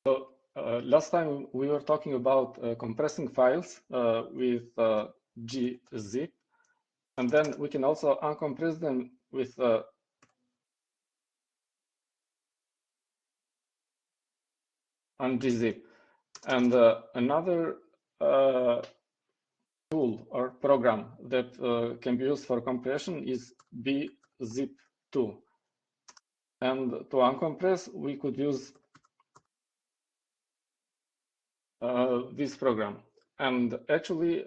So last time we were talking about compressing files with gzip, and then we can also uncompress them with ungzip. And another tool or program that can be used for compression is bzip2. And to uncompress, we could use this program. And actually,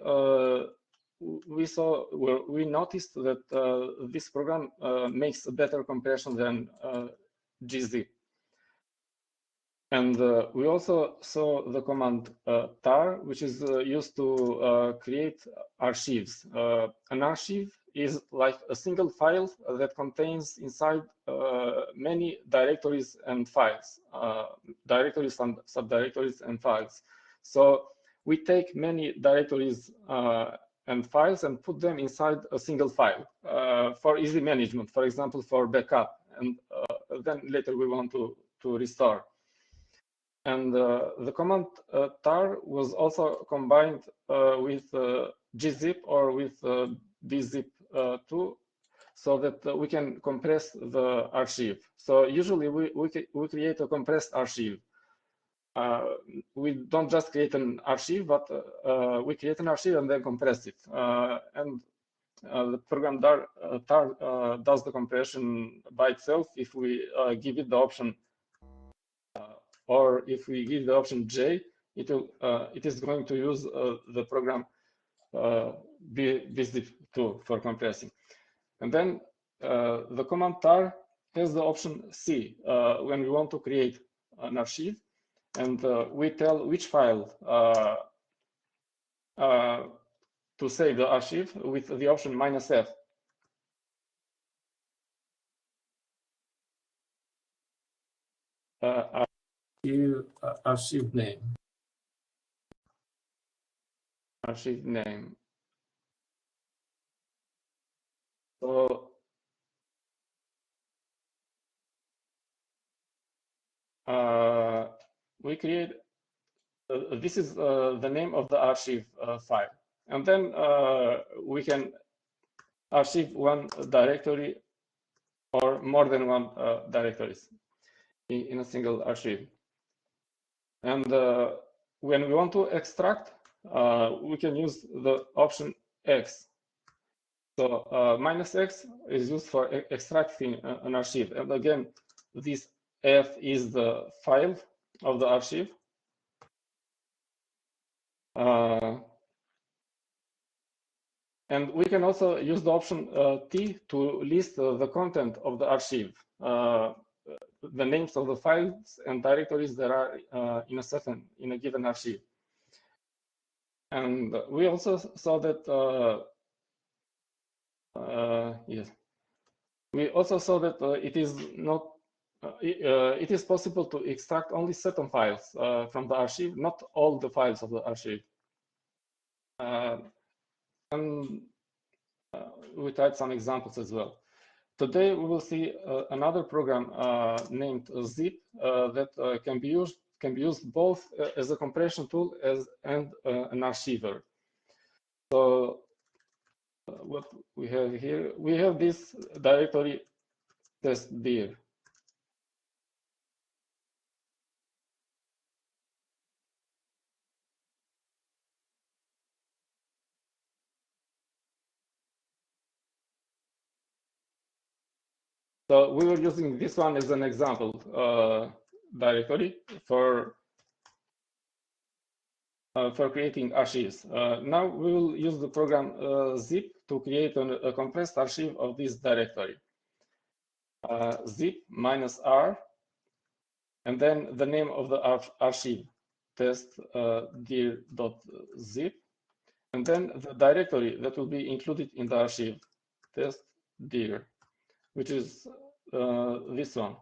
we noticed that this program makes a better compression than gzip. And we also saw the command tar, which is used to create archives. An archive is like a single file that contains inside many directories and files, directories and subdirectories and files. So we take many directories and files and put them inside a single file for easy management, for example, for backup, and then later we want to restore. And the command tar was also combined with gzip or with bzip2 so that we can compress the archive. So usually we create a compressed archive. We don't just create an archive, but we create an archive and then compress it. And the program tar does the compression by itself if we give it the option, or if we give the option J, it is going to use the program bzip2 for compressing. And then the command tar has the option C when we want to create an archive, and we tell which file to save the archive with the option -F. Archive name. Archive name. So we create, this is the name of the archive file. And then we can archive one directory or more than one directories in a single archive. And when we want to extract, we can use the option X. So -X is used for extracting an archive. And again, this F is the file of the archive. And we can also use the option T to list the content of the archive, the names of the files and directories that are in a given archive. And we also saw that yes, we also saw that it is not it is possible to extract only certain files from the archive, not all the files of the archive. And we tried some examples as well. Today we will see another program named zip that can be used both as a compression tool and an archiver. So what we have here, we have this directory testdir. So we were using this one as an example directory for creating archives. Now we will use the program zip to create a compressed archive of this directory. Zip -R, and then the name of the archive, testdir.zip, and then the directory that will be included in the archive, testdir, which is this one.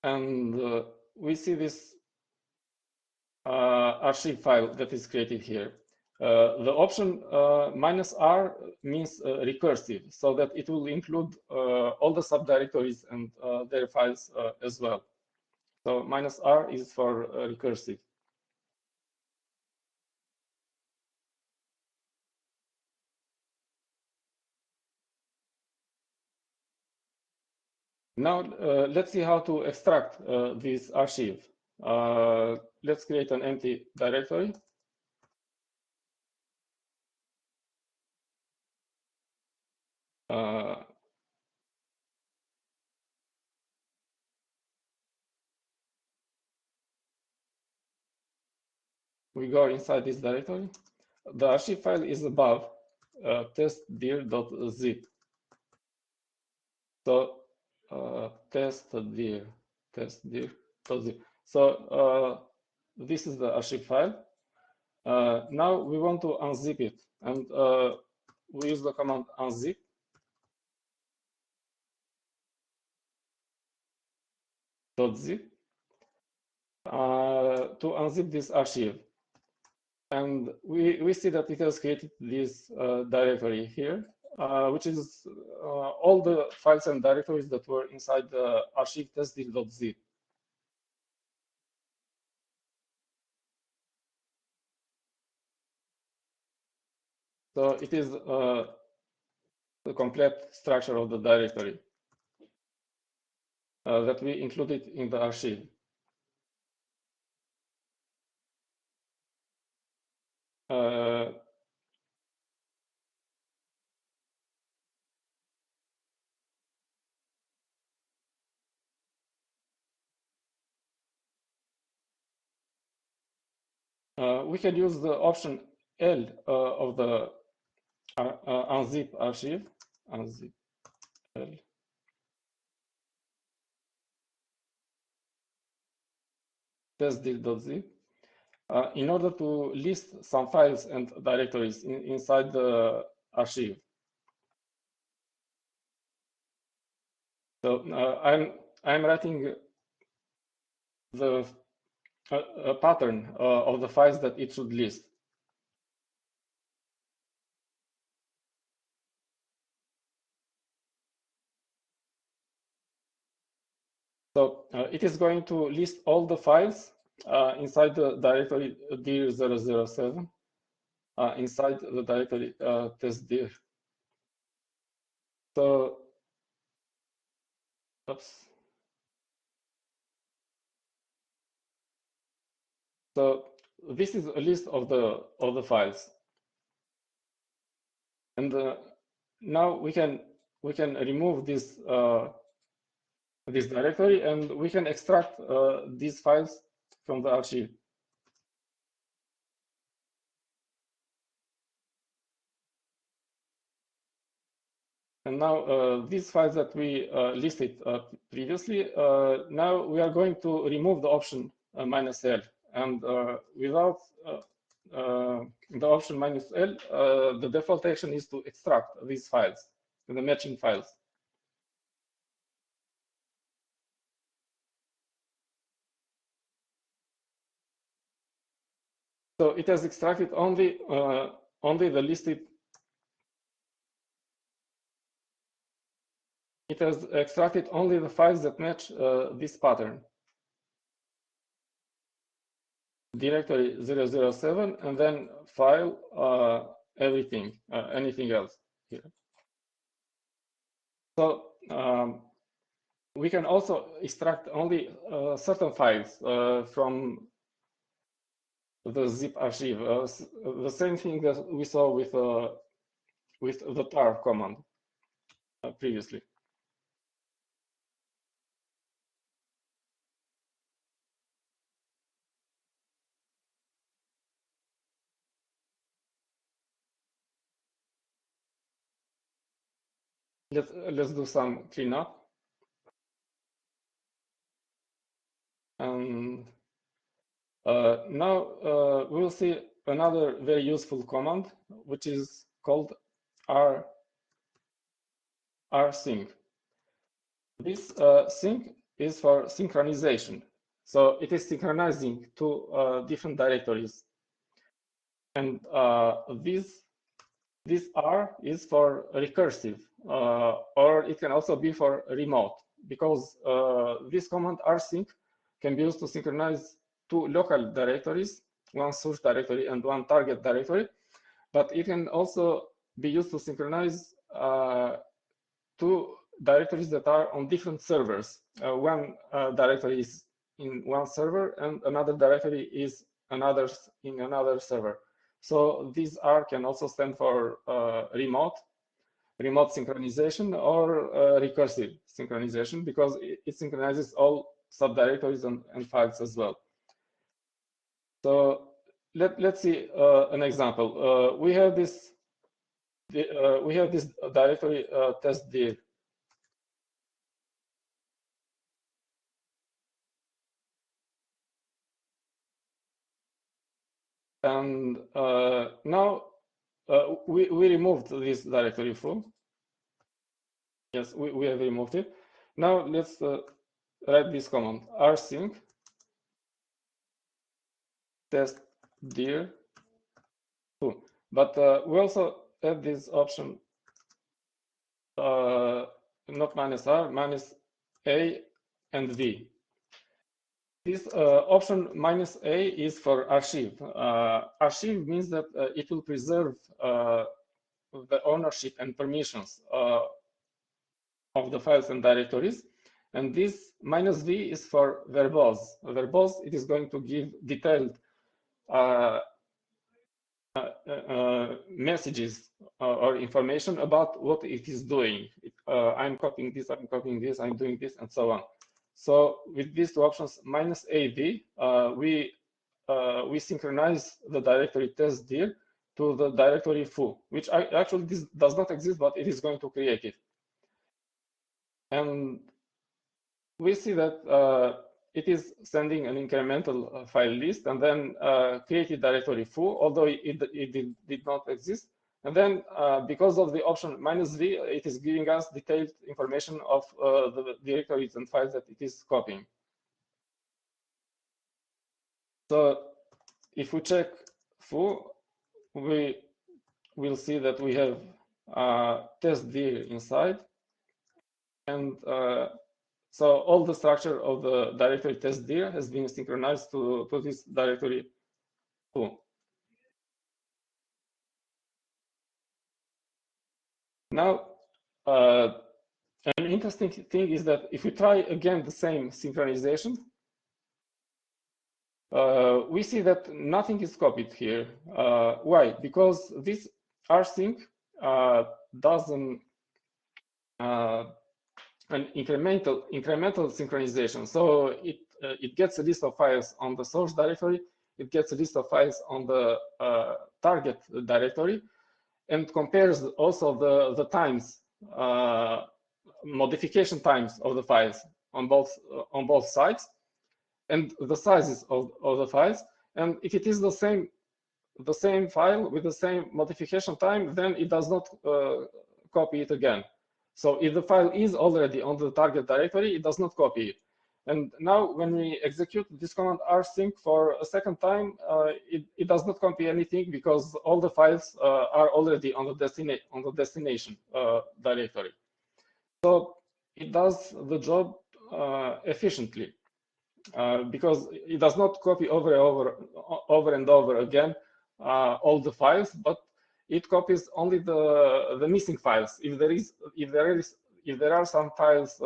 And we see this archive file that is created here. The option -r means recursive, so that it will include all the subdirectories and their files as well. So -r is for recursive. Now let's see how to extract this archive. Let's create an empty directory. We go inside this directory. The archive file is above testdir.zip. So testdir.zip. So this is the archive file. Now we want to unzip it, and we use the command unzip. .zip to unzip this archive. And we see that it has created this directory here, which is all the files and directories that were inside the archive testdir.zip. So it is the complete structure of the directory that we included in the archive. We can use the option L of the unzip archive, unzip L. testdir.zip in order to list some files and directories inside the archive. So I'm writing the a pattern of the files that it should list. So it is going to list all the files inside the directory dir007, inside the directory testdir. So, oops. So this is a list of the files, and now we can remove this this directory, and we can extract these files from the archive. And now these files that we listed previously, now we are going to remove the option -l, and without the option -l, the default action is to extract these files, the matching files. So it has extracted only the listed. It has extracted only the files that match this pattern. Directory 007, and then file everything, anything else here. So we can also extract only certain files from the zip archive. The same thing that we saw with the tar command previously. Let's do some cleanup. And now we will see another very useful command, which is called rsync. This sync is for synchronization. So it is synchronizing two different directories. And this R is for recursive, or it can also be for remote, because this command rsync can be used to synchronize two local directories, one source directory and one target directory, but it can also be used to synchronize two directories that are on different servers. One directory is in one server and another directory is in another server. So these R can also stand for remote synchronization, or recursive synchronization, because it synchronizes all subdirectories and files as well. So let's see an example. We have this directory testdir. And now we removed this directory foo. Yes, we have removed it. Now let's write this command rsync testdir foo. But we also have this option, not -r, -a and v. This option -a is for archive. Archive means that it will preserve the ownership and permissions of the files and directories. And this -v is for verbose. Verbose, it is going to give detailed messages or information about what it is doing. I'm copying this, I'm doing this, and so on. So with these two options, -av, we synchronize the directory testdir to the directory foo, which actually this does not exist, but it is going to create it. And we see that it is sending an incremental file list, and then created directory foo, although it did not exist. And then because of the option -v, it is giving us detailed information of the directories and files that it is copying. So if we check foo, we will see that we have testdir inside, and so all the structure of the directory testdir has been synchronized to this directory foo. Now, an interesting thing is that if we try again the same synchronization, we see that nothing is copied here. Why? Because this rsync does an incremental synchronization. So it gets a list of files on the source directory, it gets a list of files on the target directory, and compares also the times, modification times of the files on both sides, and the sizes of the files. And if it is the same file with the same modification time, then it does not copy it again. So if the file is already on the target directory, it does not copy it. And now when we execute this command rsync for a second time, it does not copy anything, because all the files are already on the destination directory. So it does the job efficiently, because it does not copy over and over again all the files, but it copies only the missing files. If there are some files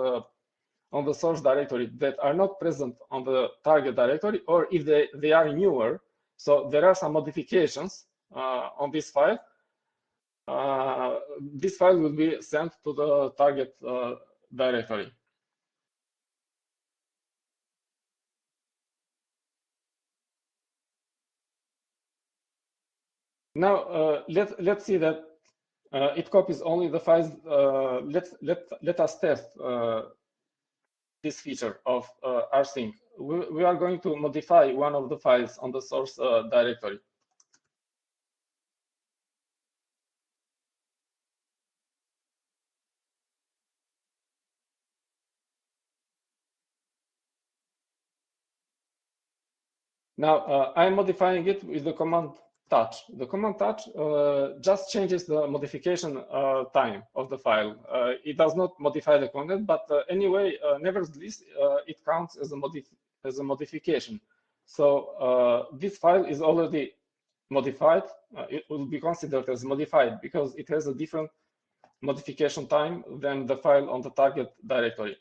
on the source directory that are not present on the target directory, or if they are newer, so there are some modifications on this file, this file will be sent to the target directory. Now let's see that it copies only the files. Let us test this feature of rsync. We are going to modify one of the files on the source directory. Now I'm modifying it with the command touch. The command touch just changes the modification time of the file. It does not modify the content, but anyway, nevertheless, it counts as a modification. So this file is already modified. It will be considered as modified because it has a different modification time than the file on the target directory.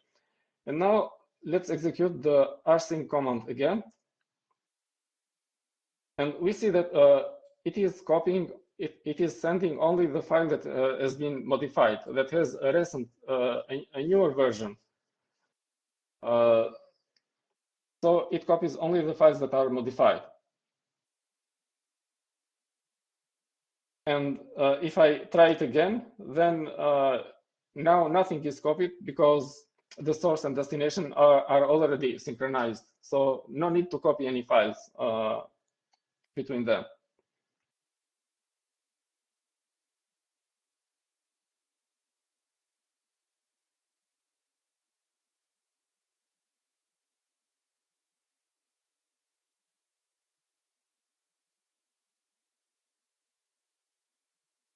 And now let's execute the rsync command again. And we see that it is copying, it is sending only the file that has been modified, that has a recent, a newer version. So it copies only the files that are modified. And if I try it again, then now nothing is copied because the source and destination are already synchronized. So no need to copy any files between them.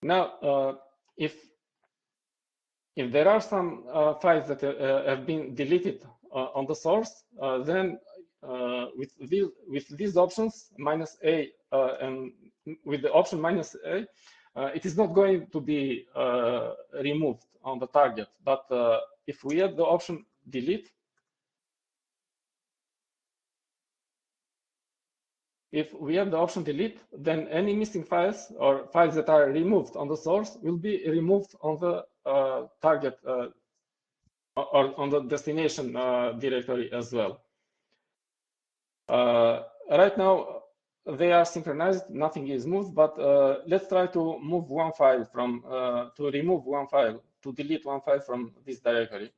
Now, if there are some files that have been deleted on the source, then with these options, -a, and with the option -a, it is not going to be removed on the target. But if we add the option delete, if we have the option delete, then any missing files or files that are removed on the source will be removed on the target or on the destination directory as well. Right now, they are synchronized, nothing is moved, but let's try to move one file from, to remove one file, to delete one file from this directory.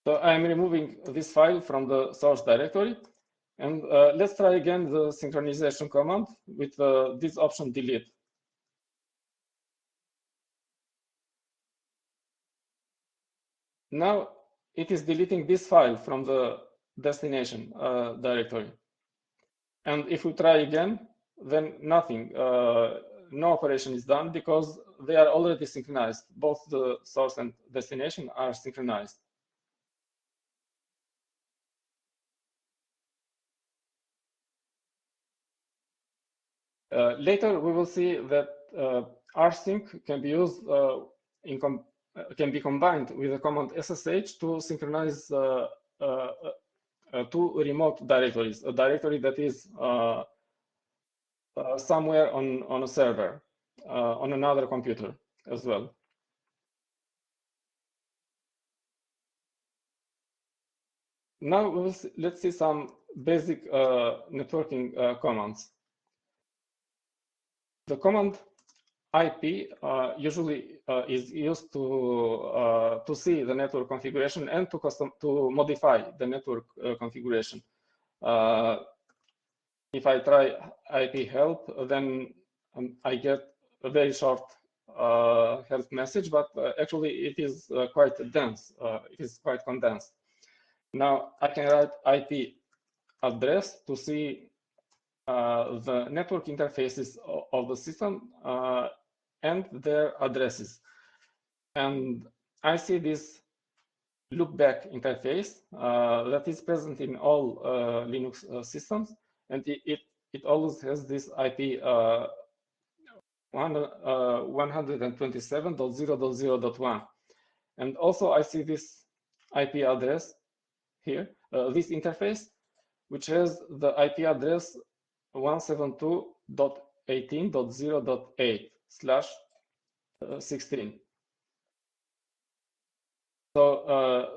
So I'm removing this file from the source directory. And let's try again the synchronization command with this option delete. Now it is deleting this file from the destination directory. And if we try again, then nothing, no operation is done because they are already synchronized. Both the source and destination are synchronized. Later, we will see that rsync can be used can be combined with the command SSH to synchronize two remote directories, a directory that is somewhere on a server, on another computer as well. Now let's see some basic networking commands. The command IP usually is used to see the network configuration and to modify the network configuration. If I try IP help, then I get a very short help message, but actually it is quite dense. It is quite condensed. Now I can write IP address to see the network interfaces of the system and their addresses. And I see this loopback interface that is present in all Linux systems, and it always has this IP 127.0.0.1. And also I see this IP address here, this interface, which has the IP address 172.18.0.8/16. So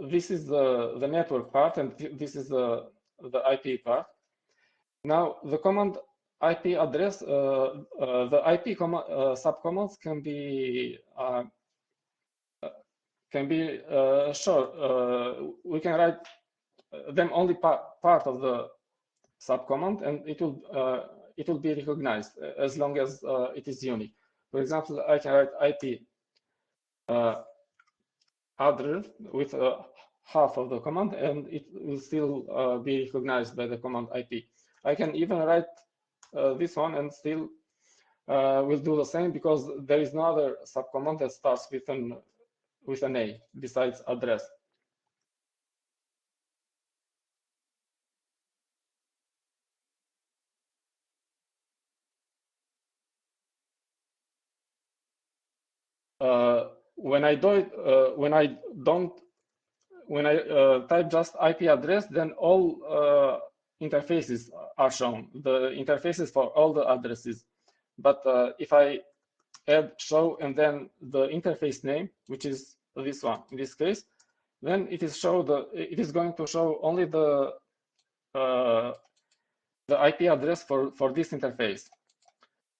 this is the network part, and this is the IP part. Now the command IP address, the IP subcommands can be short. We can write them only part of the subcommand, and it it will be recognized as long as it is unique. For example, I can write IP address with half of the command, and it will still be recognized by the command IP. I can even write this one and still will do the same, because there is no other subcommand that starts with an A besides address. When I type just IP address, then all interfaces are shown, the interfaces for all the addresses. But if I add show and then the interface name, which is this one in this case, then it is going to show only the IP address for this interface.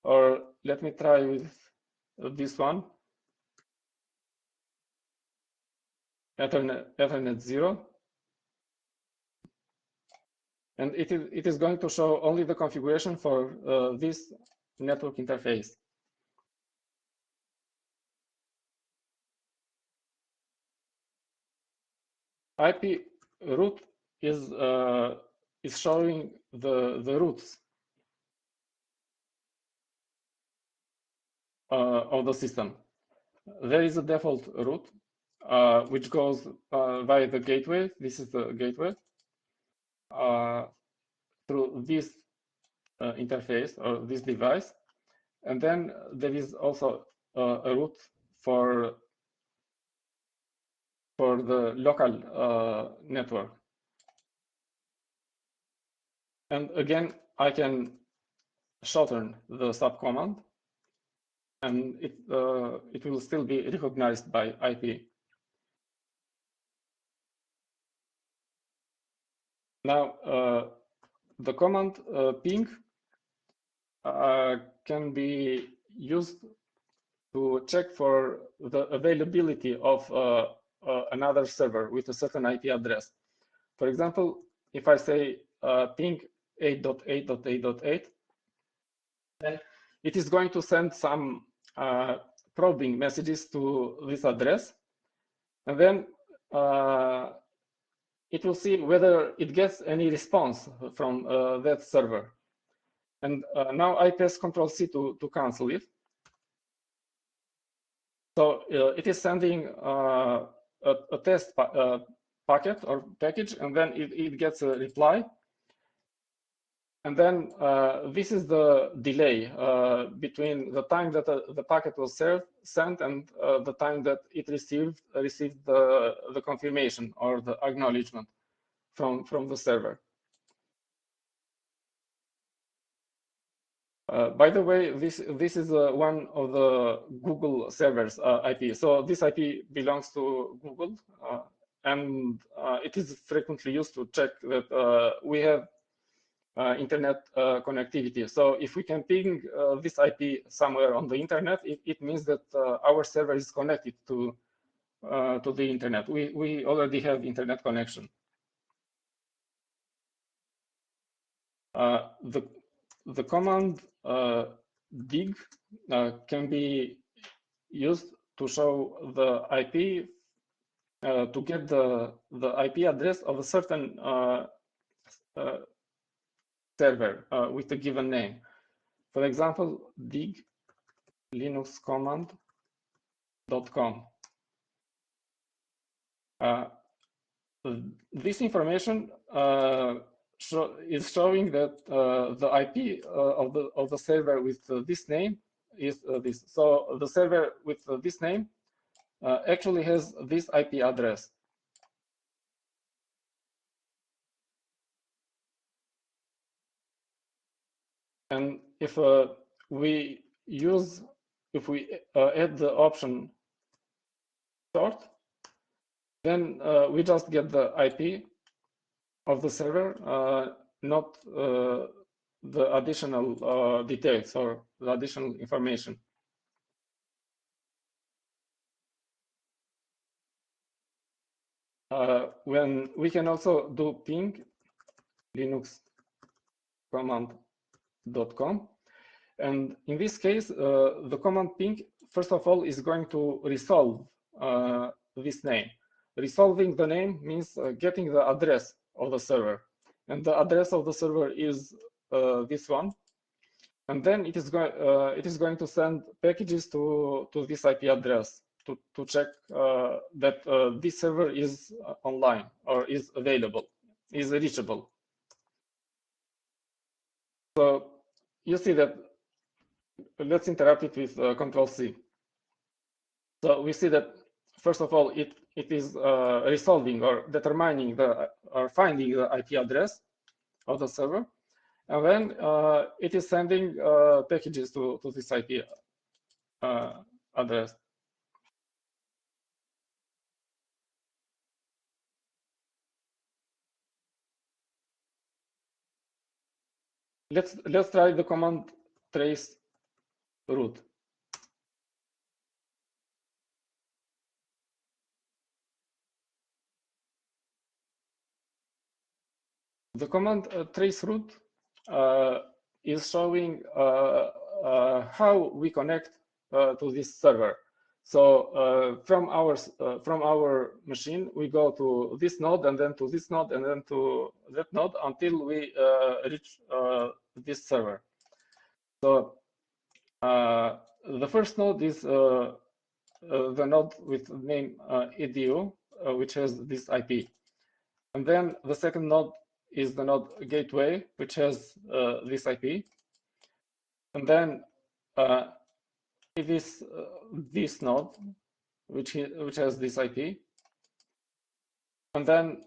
Or let me try with this one, Ethernet 0. And it is going to show only the configuration for this network interface. IP root is showing the roots of the system. There is a default root which goes via the gateway. This is the gateway through this interface or this device, and then there is also a root for the local network. And again, I can shorten the subcommand, and it will still be recognized by IP. Now, the command ping can be used to check for the availability of another server with a certain IP address. For example, if I say ping 8.8.8.8, then it is going to send some probing messages to this address, and then it will see whether it gets any response from that server. And now I press Ctrl+C to cancel it. So it is sending a test packet or package, and then it gets a reply. And then this is the delay between the time that the packet was sent and the time that it received the confirmation or the acknowledgement from the server. By the way, this is one of the Google servers IP. So this IP belongs to Google, and it is frequently used to check that we have internet connectivity. So if we can ping this IP somewhere on the internet, it means that our server is connected to the internet. We already have internet connection. The command dig can be used to show the IP, to get the IP address of a certain server with a given name. For example, dig linuxcommand.com. This information is showing that the IP of the server with this name is this. So the server with this name actually has this IP address. And if we add the option sort, then we just get the IP of the server, not the additional details or the additional information. When we can also do ping Linux command netnet.com. And in this case, the command ping, first of all, is going to resolve this name. Resolving the name means getting the address of the server. And the address of the server is this one. And then it is going to send packages to this IP address to check that this server is online or is available, is reachable. So you see that, let's interrupt it with Control C. So we see that, first of all, it is resolving or determining or finding the IP address of the server. And then it is sending packages to this IP address. Let's try the command trace root. The command trace root is showing how we connect to this server. So from our machine, we go to this node, and then to this node, and then to that node until we reach this server. So the first node is the node with the name edu, which has this IP. And then the second node is the node gateway, which has this IP. And then it is this node, which has this IP. And then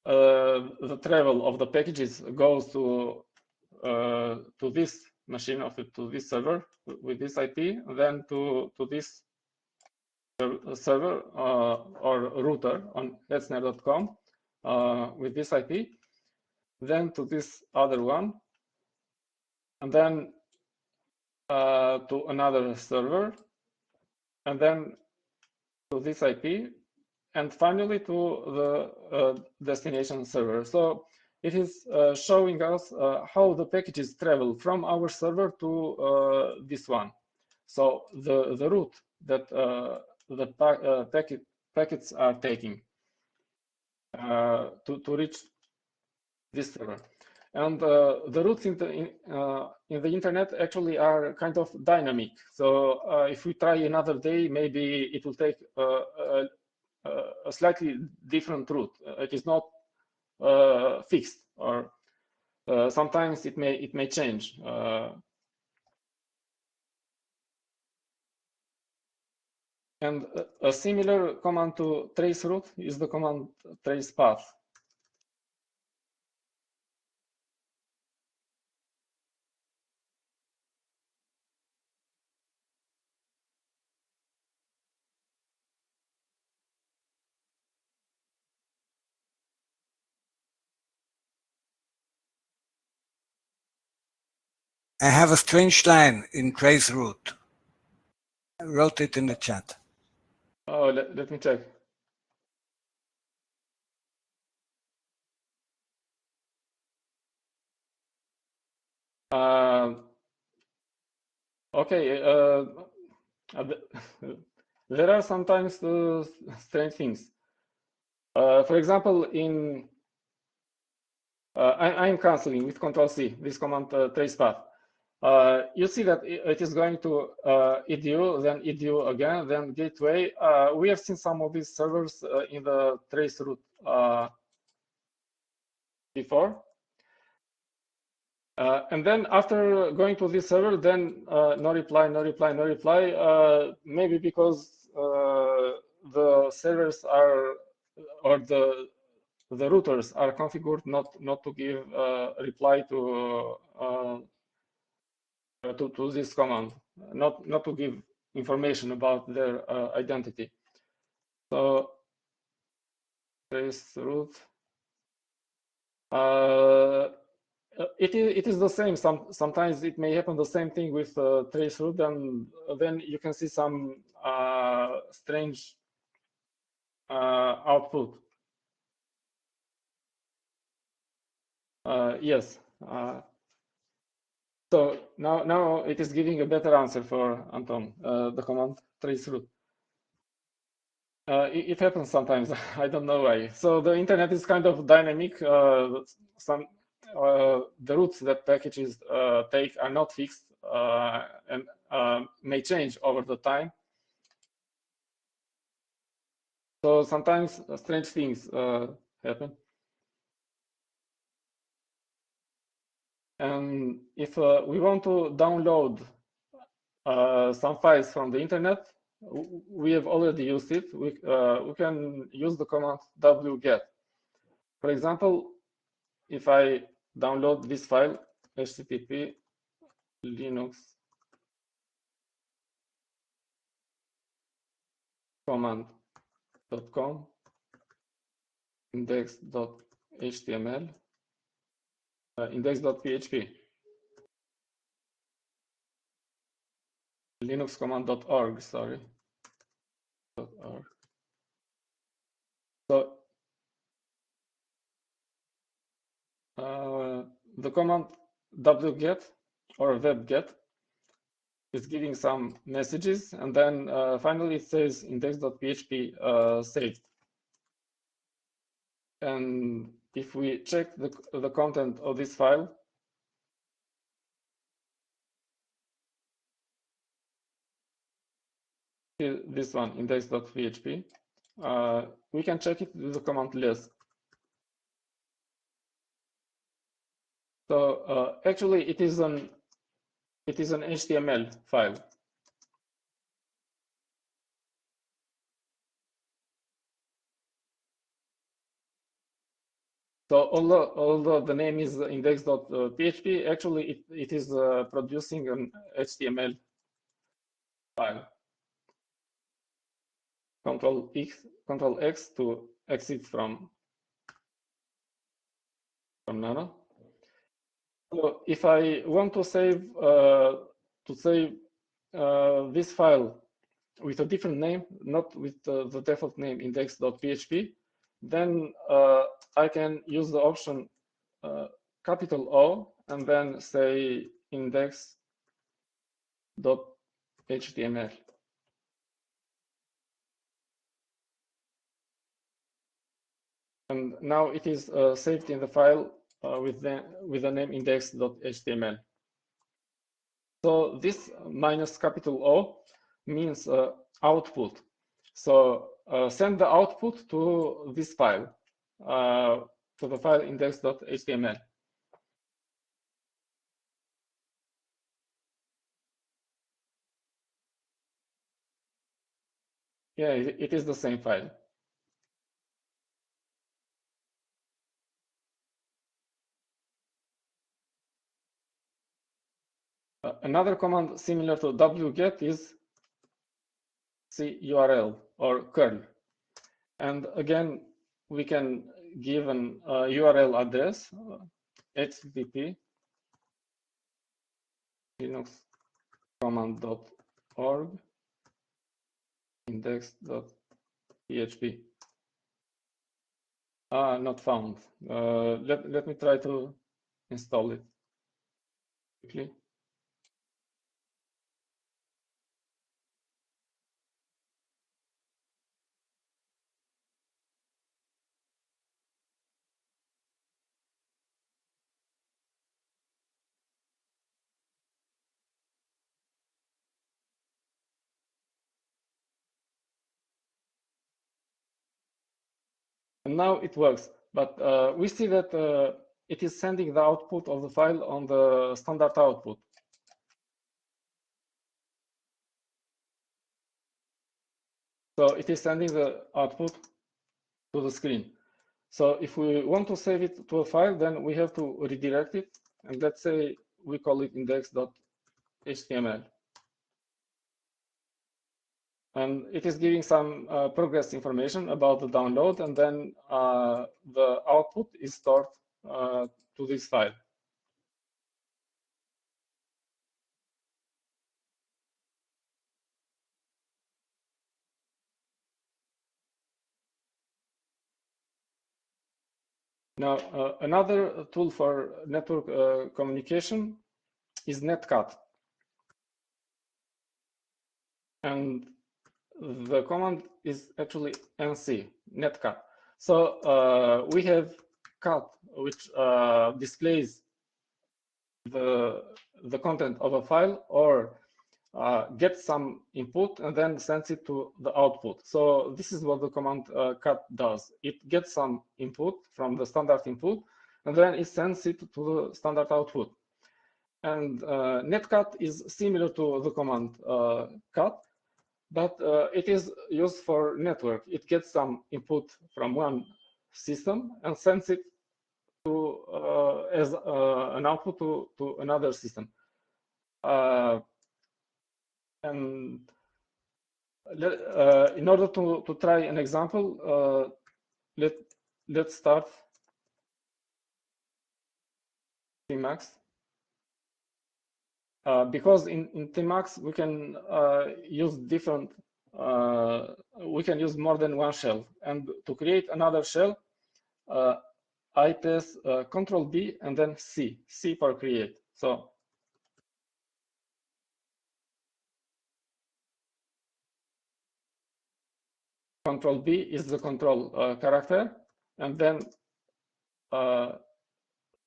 the travel of the packages goes to this machine, to this server with this IP, and then to this server or router on netnet.com with this IP, then to this other one, and then to another server, and then to this IP, and finally to the destination server. So it is showing us how the packages travel from our server to this one. So the route that the packets are taking to reach this server. And the routes in the internet actually are kind of dynamic. So if we try another day, maybe it will take a slightly different route. It is not fixed, or sometimes it may change. And a similar command to trace route is the command trace path. I have a strange line in trace route. I wrote it in the chat. Oh, let me check. Okay. There are sometimes strange things. For example, I'm canceling with Control C this command trace path. You see that it is going to edu, then edu again, then gateway. We have seen some of these servers in the trace route before. And then after going to this server, then no reply, no reply, no reply. Maybe because the servers are, or the routers are configured not to give reply to this command, not to give information about their identity. So trace route. It is the same. Sometimes it may happen the same thing with trace route, and then you can see some strange output. Yes. So now it is giving a better answer for Anton, the command traceroute. It happens sometimes. I don't know why. So the internet is kind of dynamic. The routes that packages take are not fixed and may change over the time. So sometimes strange things happen. And if we want to download some files from the internet, we have already used it. We can use the command wget. For example, if I download this file, http linuxcommand.com index.html index.php linuxcommand.org, sorry. .org. So the command wget or webget is giving some messages, and then finally it says index.php saved. And if we check the content of this file, this one, index.php, we can check it with the command ls. So actually it is an HTML file. So although the name is index.php, actually it is producing an HTML file. Control X to exit from Nano. So if I want to save this file with a different name, not with the default name index.php, then I can use the option capital O and then say index.html. And now it is saved in the file with the name index.html. So this minus capital O means output. So send the output to this file, to the file index.html. Yeah, it is the same file. Another command similar to wget is curl or curl. And again, we can give an URL address, http linuxcommand.org index.php. Not found. Let me try to install it quickly. And now it works, but we see that it is sending the output of the file on the standard output. So it is sending the output to the screen. So if we want to save it to a file, then we have to redirect it. And let's say we call it index.html. And it is giving some progress information about the download, and then the output is stored to this file. Now, another tool for network communication is netcat, and the command is actually nc, netcat. So we have cat, which displays the content of a file, or gets some input and then sends it to the output. So this is what the command cat does. It gets some input from the standard input, and then it sends it to the standard output. And netcat is similar to the command cat, but it is used for network. It gets some input from one system and sends it to as an output to another system. And in order to try an example, let's start Tmax. Because in Tmax we can use different, we can use more than one shell. And to create another shell, I press Control B and then C for create. So Control B is the control character, and then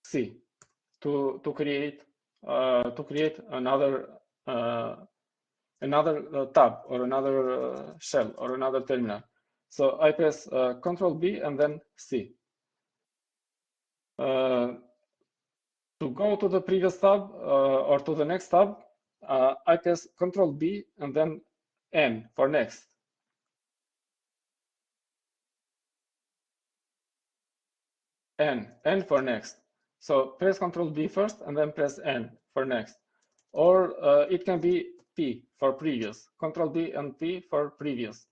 C to create another tab or another shell or another terminal. So I press Control B and then C. To go to the previous tab or to the next tab, I press Control B and then N for next. N for next. So press Control B first and then press N for next. Or it can be P for previous, Control B and P for previous.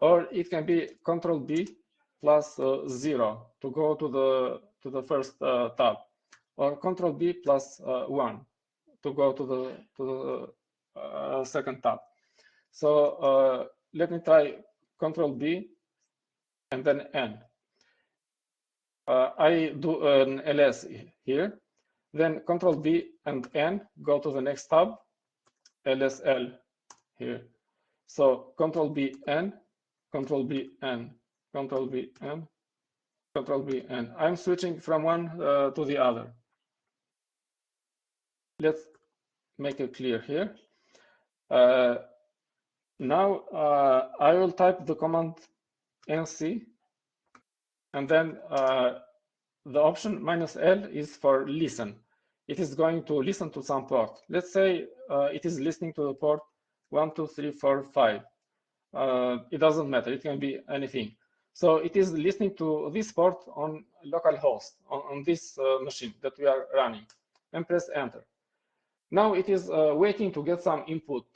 Or it can be Control B plus 0 to go to the first tab, or Control B plus 1 to go to the second tab. So let me try Control B and then N. I do an ls here, then Control B and N, go to the next tab, LSL here. So Control B N, Control B N, Control B N, Control B N. I'm switching from one to the other. Let's make it clear here. Now I will type the command nc, and then the option -L is for listen. It is going to listen to some port. Let's say it is listening to the port 1, 2, 3, 4, 5. It doesn't matter. It can be anything. So it is listening to this port on localhost on this machine that we are running, and press enter. Now it is waiting to get some input,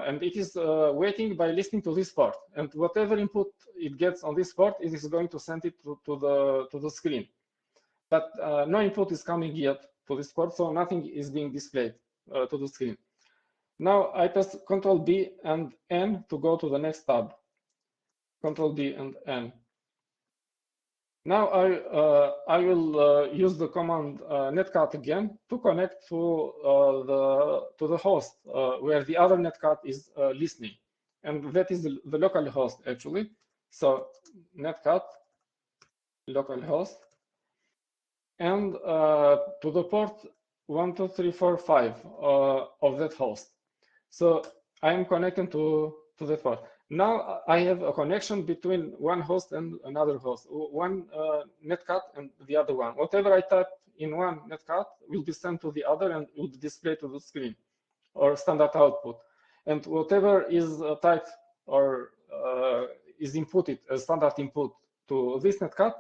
and it is waiting by listening to this port. And whatever input it gets on this port, it is going to send it to the screen. But no input is coming yet to this port, so nothing is being displayed to the screen. Now I press Control B and N to go to the next tab. Control B and N. Now I will use the command netcat again to connect to the host where the other netcat is listening, and that is the local host actually. So netcat localhost, and to the port 1, 2, 3, 4, 5 of that host. So I am connecting to that port. Now I have a connection between one host and another host, one netcat and the other one. Whatever I type in one netcat will be sent to the other and will be displayed to the screen or standard output. And whatever is typed or is inputted as standard input to this netcat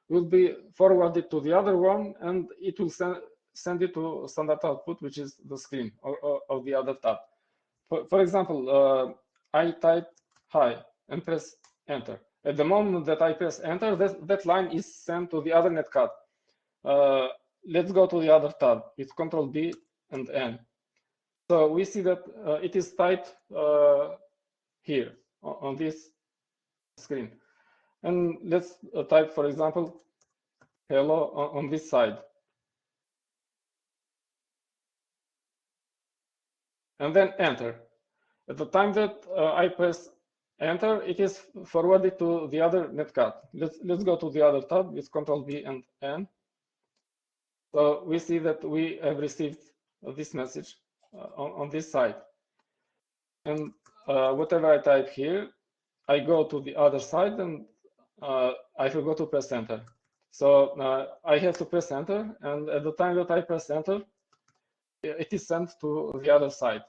will be forwarded to the other one, and it will send it to standard output, which is the screen of the other tab. For example, I type hi and press enter. At the moment that I press enter, that line is sent to the other netcat. Let's go to the other tab. It's Control B and N. So we see that it is typed here on this screen. And let's type, for example, hello on this side. and then enter. At the time that I press enter, it is forwarded to the other netcat. Let's go to the other tab with Control B and N. So we see that we have received this message on this side. And whatever I type here, I go to the other side and I forgot to press enter. So I have to press enter, and at the time that I press enter, it is sent to the other side.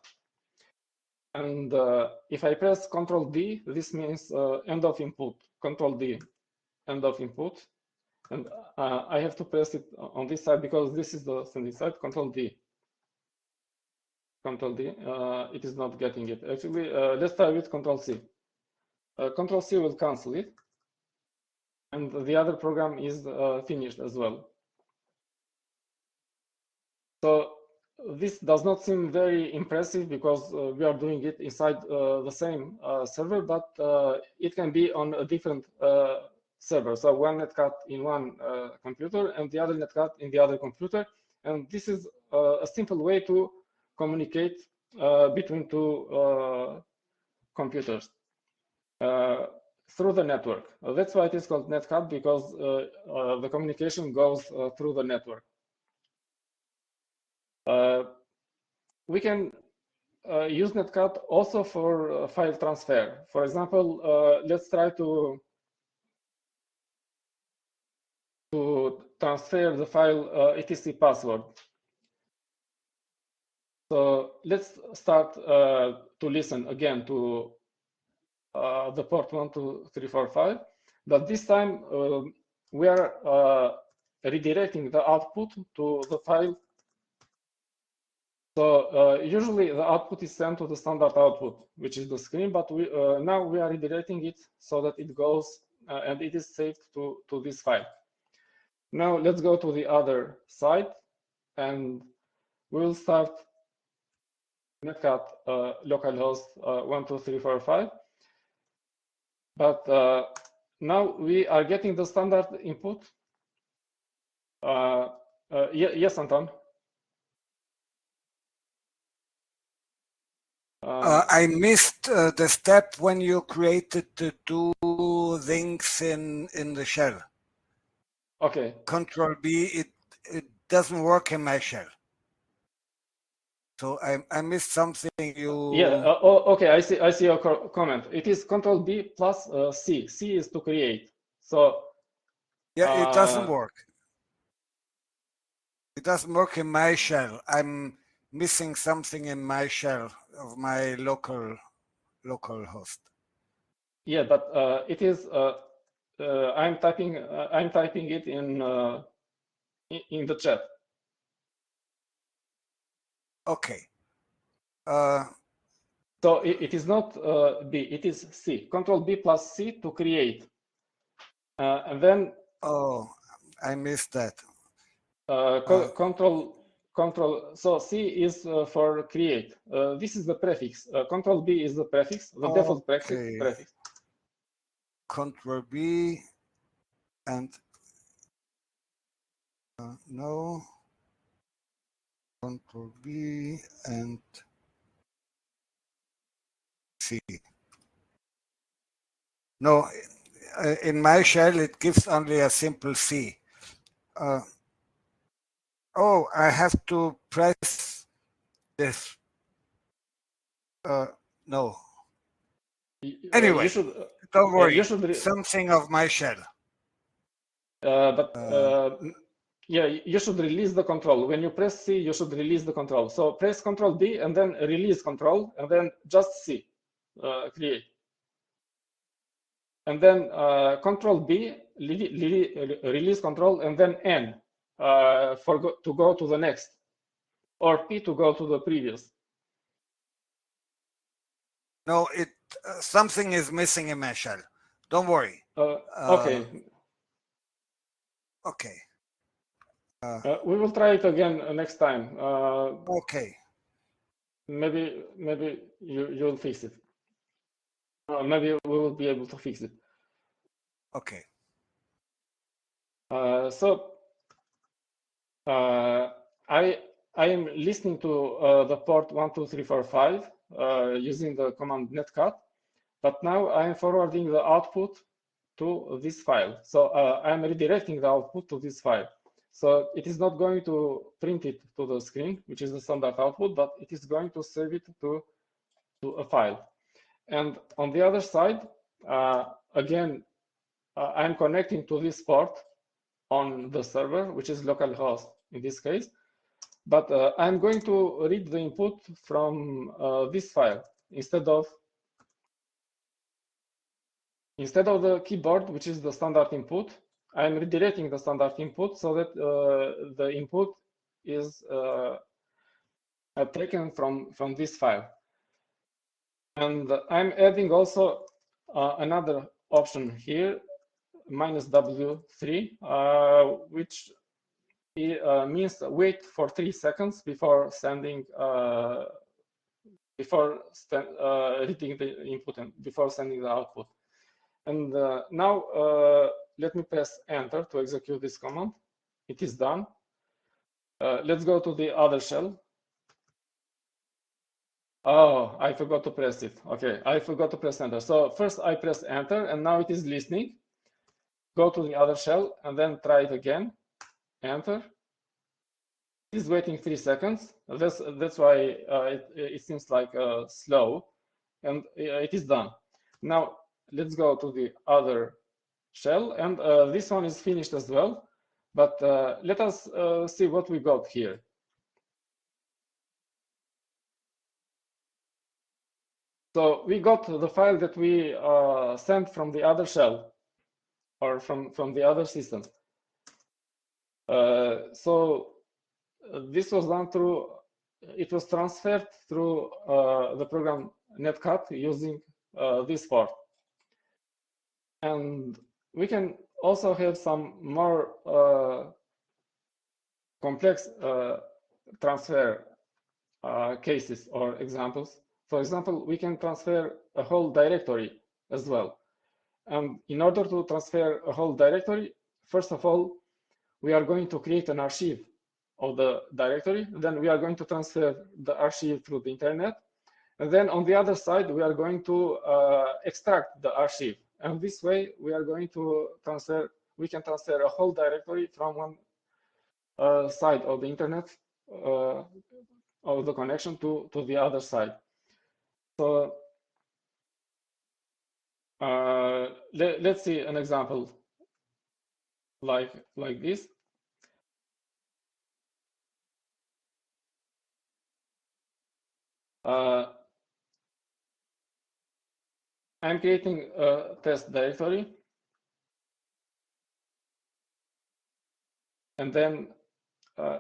And if I press Control D, this means end of input. Control D, end of input. And I have to press it on this side because this is the sending side. Control D. Control D. It is not getting it. Actually, let's try with Control C. Control C will cancel it. And the other program is finished as well. So this does not seem very impressive because we are doing it inside the same server, but it can be on a different server. So one netcat in one computer and the other netcat in the other computer. And this is a simple way to communicate between two computers through the network. That's why it is called netcat, because the communication goes through the network. We can use netcat also for file transfer. For example, let's try to transfer the file etc password. So let's start to listen again to the port 12345, but this time we are redirecting the output to the file. So usually the output is sent to the standard output, which is the screen, but now we are redirecting it so that it goes and it is saved to this file. Now let's go to the other side and we'll start netcat localhost 12345. But now we are getting the standard input. Yes, Anton. I missed the step when you created the two links in the shell. Okay. Control B, it doesn't work in my shell. So I missed something. Yeah. Okay. I see your comment. It is Control B plus C. C is to create. So yeah, it doesn't work. It doesn't work in my shell. I'm missing something in my shell of my local host. Yeah, but it is. I'm typing it in the chat. Okay. So it is not B. It is C. Control B plus C to create, and then. Oh, I missed that. Control. So C is for create. This is the prefix. Control B is the prefix, the default prefix. Control B and no. Control B and C. No, in my shell it gives only a simple C. Oh, I have to press this. No. Anyway, don't worry. Something of my shell. Yeah, you should release the control. When you press C, you should release the control. So press Control D and then release control, and then just C, create. And then Control B, release control, and then N to go to the next, or P to go to the previous. No, something is missing in my shell. Don't worry. Okay. Okay. We will try it again next time. Okay. Maybe you'll fix it. Maybe we will be able to fix it. Okay. So I I am listening to the port 12345 using the command netcat, but now I am forwarding the output to this file. So I am redirecting the output to this file. So it is not going to print it to the screen, which is the standard output, but it is going to save it to a file. And on the other side, again, I'm connecting to this port on the server, which is localhost in this case. But I'm going to read the input from this file instead of the keyboard, which is the standard input. I'm redirecting the standard input so that the input is taken from this file. And I'm adding also another option here, -W3, which means wait for 3 seconds before sending, reading the input and before sending the output. And now let me press enter to execute this command. It is done. Let's go to the other shell. Oh, I forgot to press it. Okay, I forgot to press enter. So first I press enter and now it is listening. Go to the other shell and then try it again. Enter. It is waiting 3 seconds. That's why it seems like slow, and it is done. Now let's go to the other shell, and this one is finished as well. But let us see what we got here. So we got the file that we sent from the other shell, or from the other system. So this was done through, it was transferred through the program netcat using this port. And we can also have some more complex transfer cases or examples. For example, we can transfer a whole directory as well. And in order to transfer a whole directory, first of all, we are going to create an archive of the directory. Then we are going to transfer the archive through the internet. And then on the other side, we are going to extract the archive. And this way, we are going to transfer, we can transfer a whole directory from one side of the internet of the connection to the other side. So let's see an example like this. I'm creating a test directory, and then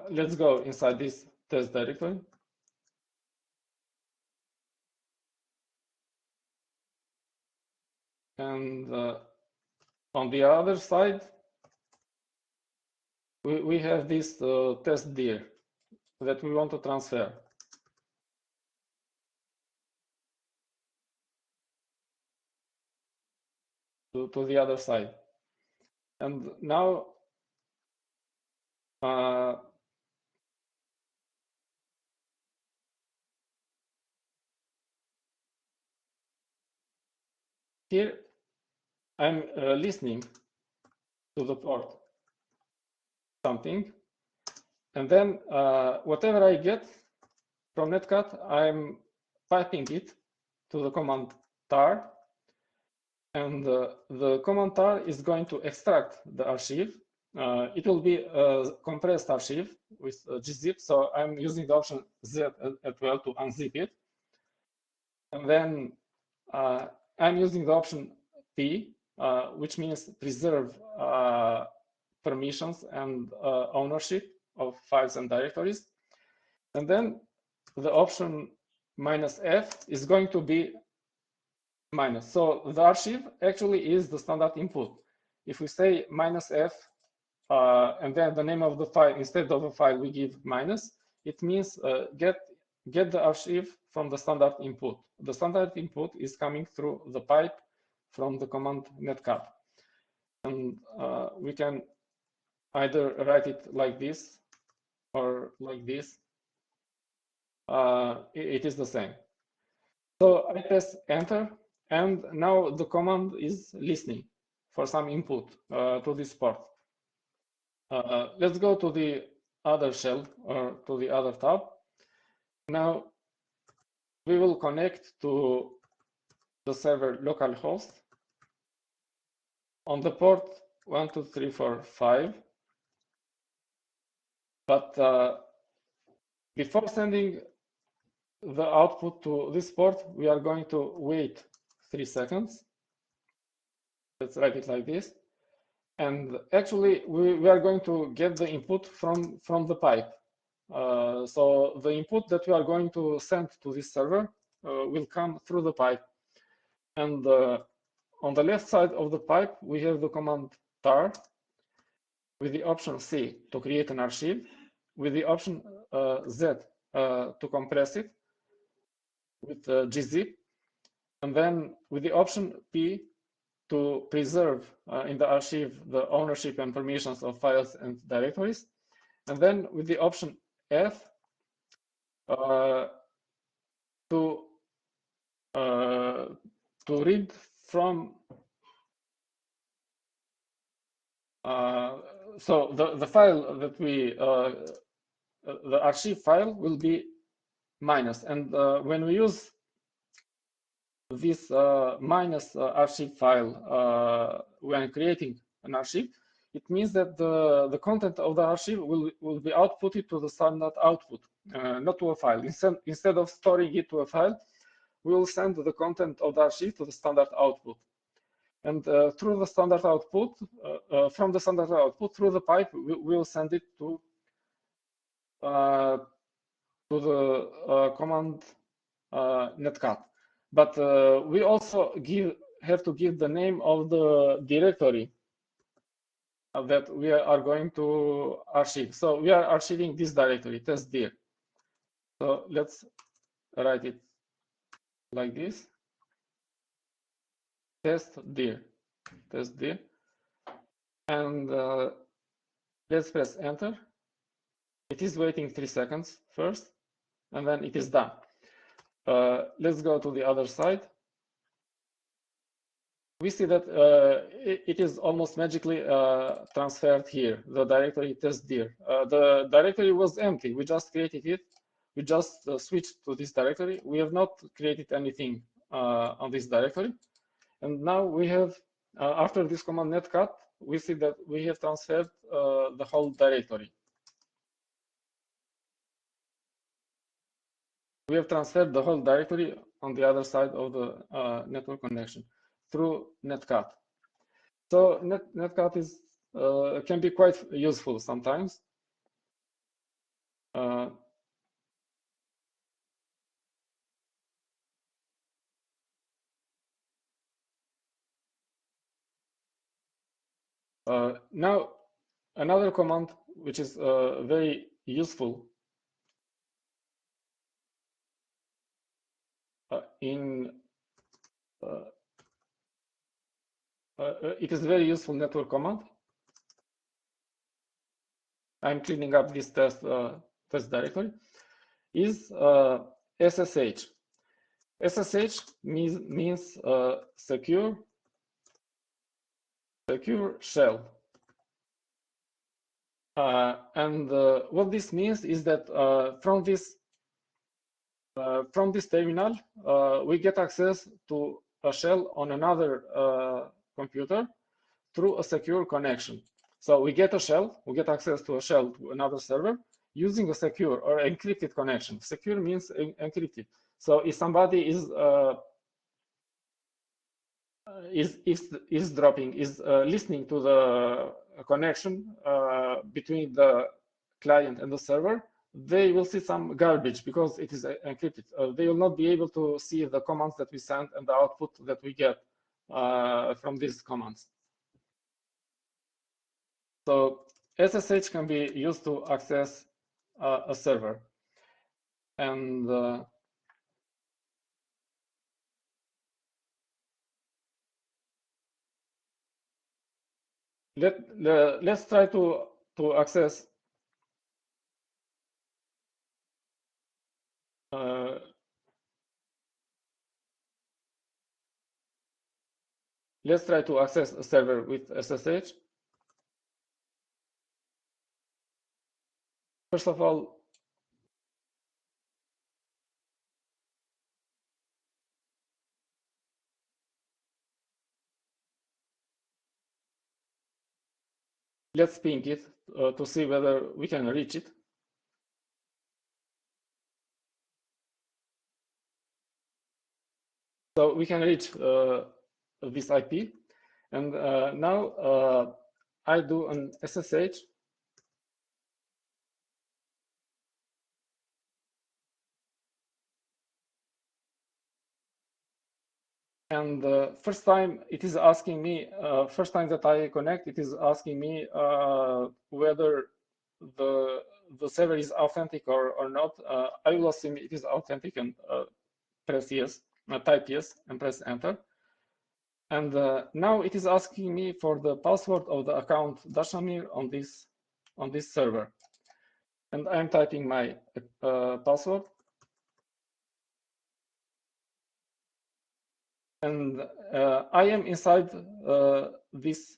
let's go inside this test directory. And on the other side, we have this test dir that we want to transfer. To the other side. And now here I'm listening to the port something, and then whatever I get from netcat, I'm piping it to the command tar, and the command tar is going to extract the archive. It will be a compressed archive with gzip, so I'm using the option Z as well to unzip it. And then I'm using the option P, which means preserve permissions and ownership of files and directories. And then the option -F is going to be minus. So the archive actually is the standard input. If we say -F and then the name of the file, instead of a file we give minus, it means get the archive from the standard input. The standard input is coming through the pipe from the command netcat. And we can either write it like this or like this. it is the same. So I press enter, and now the command is listening for some input to this port. Let's go to the other shell or to the other tab. Now we will connect to the server localhost on the port 12345. But before sending the output to this port, we are going to wait 3 seconds. Let's write it like this. And actually, we are going to get the input from the pipe. So the input that we are going to send to this server will come through the pipe. And on the left side of the pipe, we have the command tar with the option C to create an archive, with the option Z to compress it with gzip, and then with the option P to preserve in the archive the ownership and permissions of files and directories, and then with the option F to read from so the file that we the archive file will be minus, and when we use this minus archive file when creating an archive, it means that the content of the archive will be outputted to the standard output, not to a file. Instead of storing it to a file, we will send the content of the archive to the standard output. And through the standard output, from the standard output through the pipe, we will send it to the command netcat. But we also have to give the name of the directory that we are going to archive. So we are archiving this directory, testdir. So let's write it like this. Testdir. And let's press enter. It is waiting 3 seconds first, and then it is done. Let's go to the other side. We see that it is almost magically transferred here, the directory testdir. The directory was empty. We just created it. We just switched to this directory. We have not created anything on this directory. And now we have, after this command netcat, we see that we have transferred the whole directory. We have transferred the whole directory on the other side of the network connection through netcat. So netcat is can be quite useful sometimes. Now, another command which is very useful it is a very useful network command. I'm cleaning up this test directory. Is SSH. SSH means secure shell. And what this means is that from this terminal, we get access to a shell on another computer through a secure connection. So we get a shell, we get access to a shell to another server using a secure or encrypted connection. Secure means encrypted. So if somebody is eavesdropping, is listening to the connection between the client and the server, they will see some garbage because it is encrypted. They will not be able to see the commands that we send and the output that we get from these commands. So SSH can be used to access a server. And let's try to access let's try to access a server with SSH. First of all, let's ping it to see whether we can reach it. So we can reach this IP. And now I do an SSH. And first time it is asking me, first time that I connect, it is asking me whether the server is authentic or not. I will assume it is authentic and press yes, type yes and press enter. And now it is asking me for the password of the account Dashamir on this server. And I'm typing my password. And I am inside this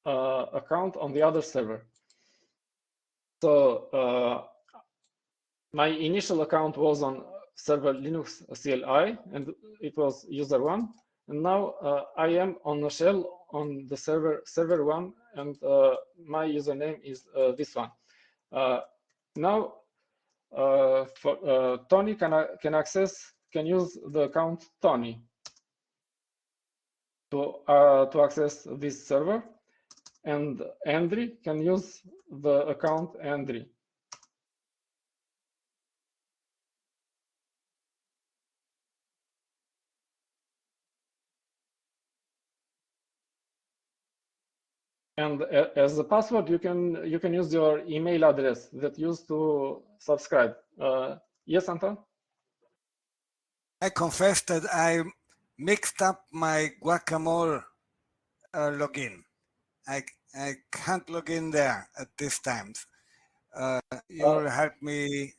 account on the other server. So my initial account was on server Linux CLI, and it was user 1. And now I am on a shell on the server 1, and my username is this one. Now Tony can use the account Tony to access this server, and Andri can use the account Andri. And as a password, you can use your email address that you used to subscribe. Yes, Anton? I confess that I mixed up my Guacamole login. I can't log in there at this time. You'll help me,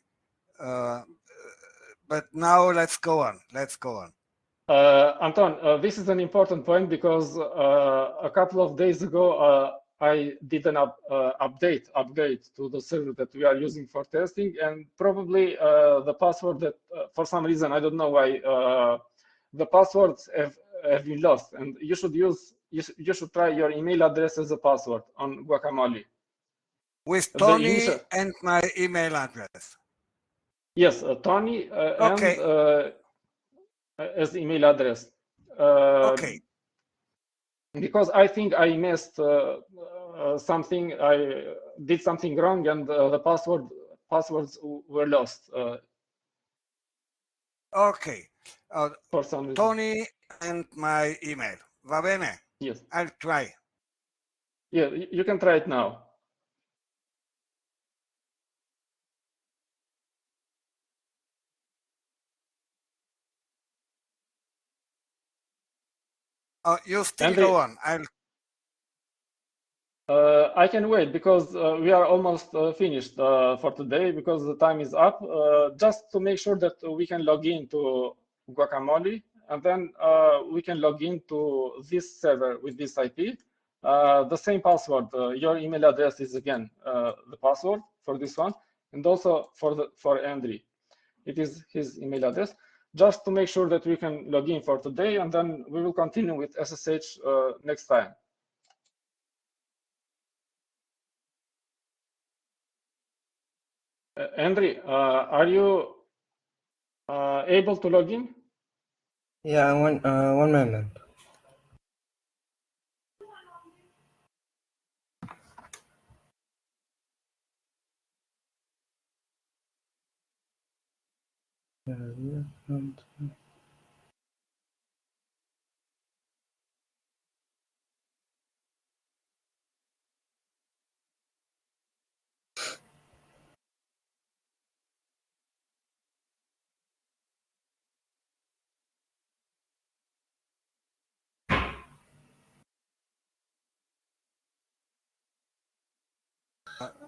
but now let's go on. Let's go on. Anton, this is an important point because a couple of days ago I did an upgrade to the server that we are using for testing, and probably the password that for some reason I don't know why the passwords have been lost, and you should try your email address as a password on Guacamole. With Tony and my email address. Yes, Tony okay. and as email address. Okay. Because I think I missed something, I did something wrong, and the passwords were lost. Okay. For some reason. Tony and my email. Va bene? Yes. I'll try. Yeah, you can try it now. You still go on. I can wait because we are almost finished for today because the time is up. Just to make sure that we can log in to Guacamole, and then we can log into this server with this IP. The same password. Your email address is again the password for this one, and also for Andri, it is his email address. Just to make sure that we can log in for today, and then we will continue with SSH next time. Andri, are you able to log in? Yeah, one moment.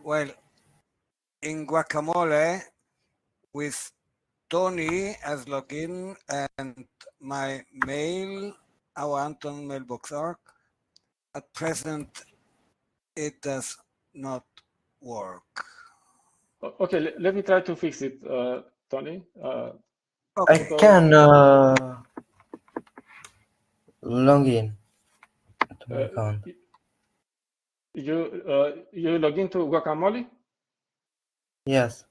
Well, in Guacamole with Tony as login and my mail our Anton mailbox.org. At present, it does not work. Okay, let me try to fix it, Tony. I Okay. can log in to my account. You log into Guacamole? Yes.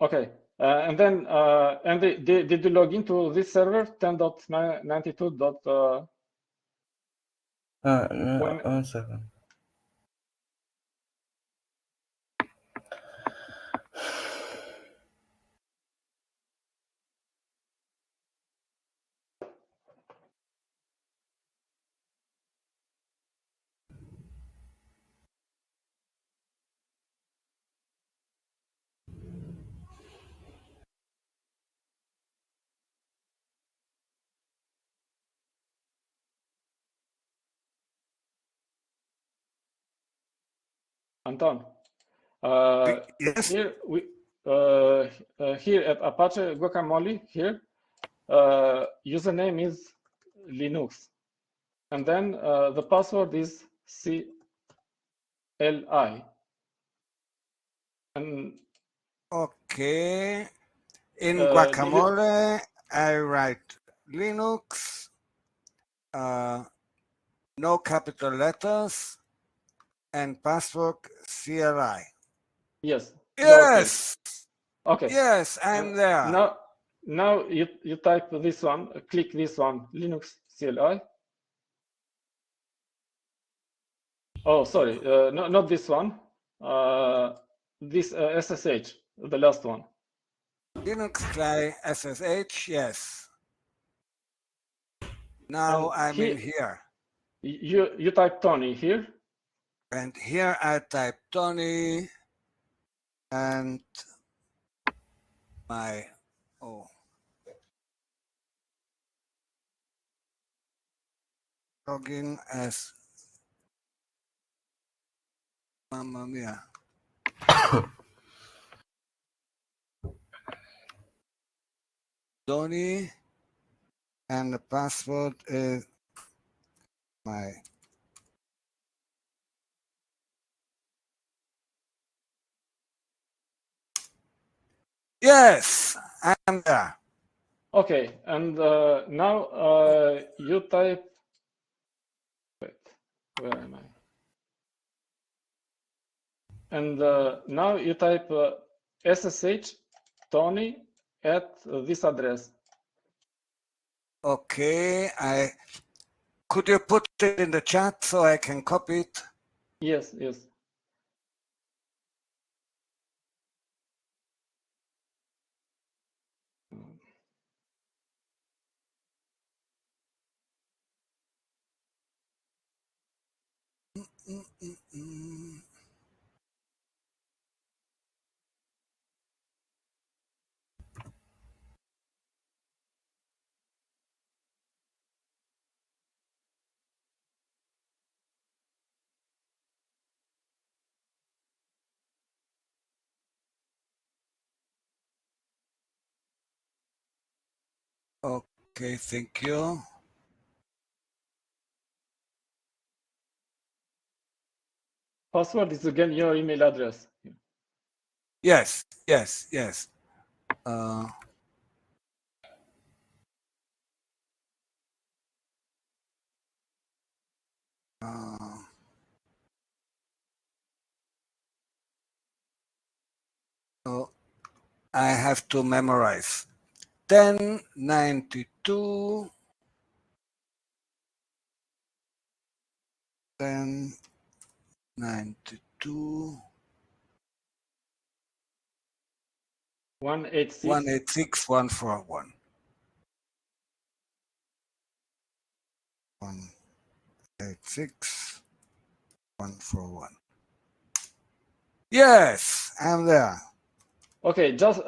Okay. And then, Andy, did you log into this server 10.92. No, 1 second. Anton? Yes. Here here at Apache Guacamole here, username is Linux, and then the password is CLI. And Okay. In Uh, Guacamole, I write Linux, no capital letters, and password CLI. yes. Yes. Okay. Yes, I'm there. Now you type this one. Click this one. Linux CLI. Oh, sorry. No, not this one. This SSH, the last one. Linux CLI SSH, yes. Now I'm in here. You type Tony here. And here I type Tony and my, login as, Mamma Mia. Tony, and the password is my yes, I'm there. Okay, and now you type. Wait, where am I? And now you type SSH Tony at this address. Okay, could you put it in the chat so I can copy it? Yes, yes. Okay, thank you. Password is again your email address. Yes, yes, yes. So I have to memorize 1092 1092 186 186 141 186 141. Yes, I'm there. Okay, just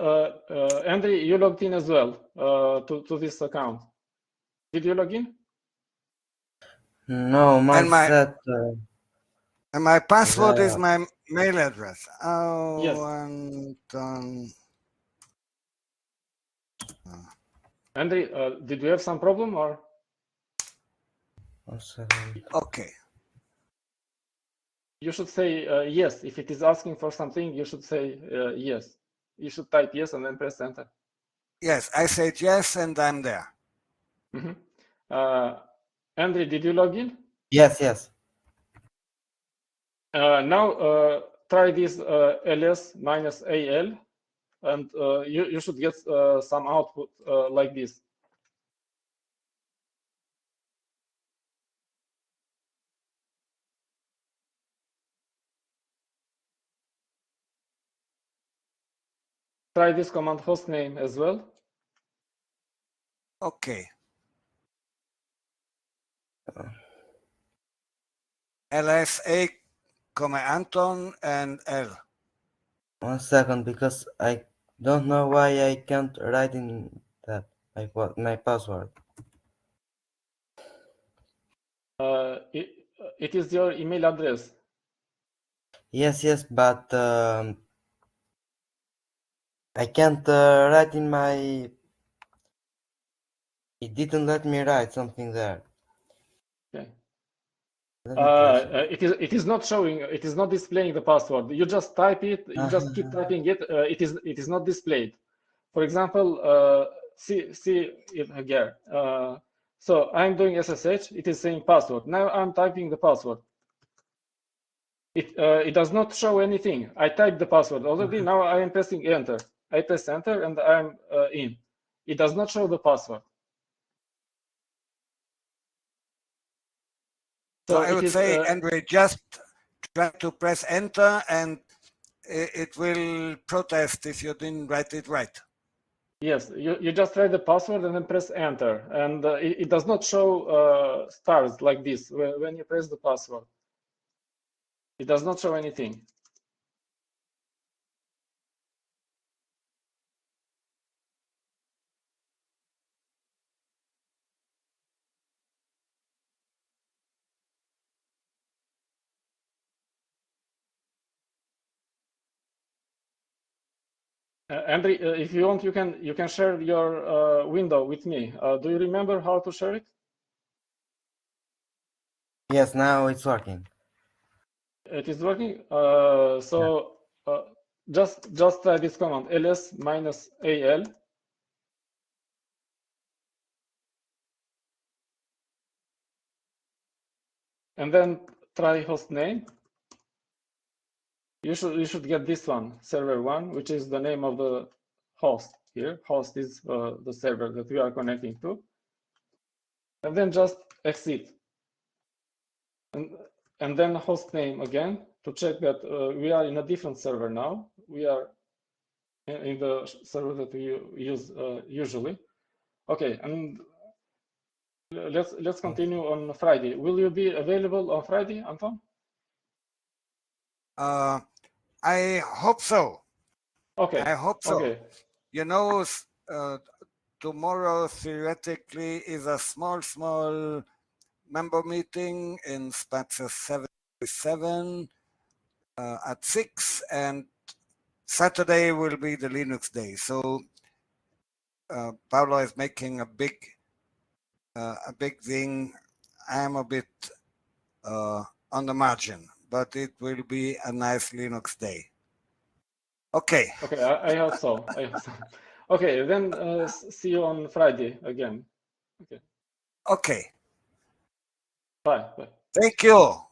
Andy, you logged in as well to this account. Did you log in? No, And my set. and my password is my mail address. Oh, Yes. Anton. Andrei, did we have some problem or? 1 second. Okay. You should say yes. If it is asking for something, you should say yes. You should type yes and then press enter. Yes, I said yes, and I'm there. Mhm. Andrei, did you log in? Yes, yes. Now try this ls minus al, and you should get some output like this. Try this command hostname as well. Okay. LSA, Anton, and L. 1 second, because I don't know why I can't write in that my password. It is your email address. Yes, yes, but I can't write in my. It didn't let me write something there. Okay. Let me press it. It is not showing. It is not displaying the password. You just type it. You just keep typing it. It is not displayed. For example, see it here. So I'm doing SSH. It is saying password. Now I'm typing the password. It does not show anything. I typed the password already. Now I am pressing enter. I press enter and I'm in. It does not show the password. So I would say, Andrei, just try to press enter, and it will protest if you didn't write it right. Yes, you just write the password and then press enter, and it does not show stars like this when you press the password. It does not show anything. Andrei, if you want, you can share your window with me. Do you remember how to share it? Yes, now it's working. It is working. Just try this command ls minus al. And then try host name. You should get this one, server 1, which is the name of the host here. Host is the server that we are connecting to. And then just exit. And then host name again to check that we are in a different server now. We are in the server that we use usually. Okay, and let's continue on Friday. Will you be available on Friday, Anton? I hope so. Okay. I hope so. Okay. You know, tomorrow theoretically is a small member meeting in Spaces 77 at 6, and Saturday will be the Linux day. So Paolo is making a big thing. I am a bit on the margin, but it will be a nice Linux day. Okay. Okay, I hope so. I hope so. Okay, then see you on Friday again. Okay. Okay. Bye. Bye. Thank you.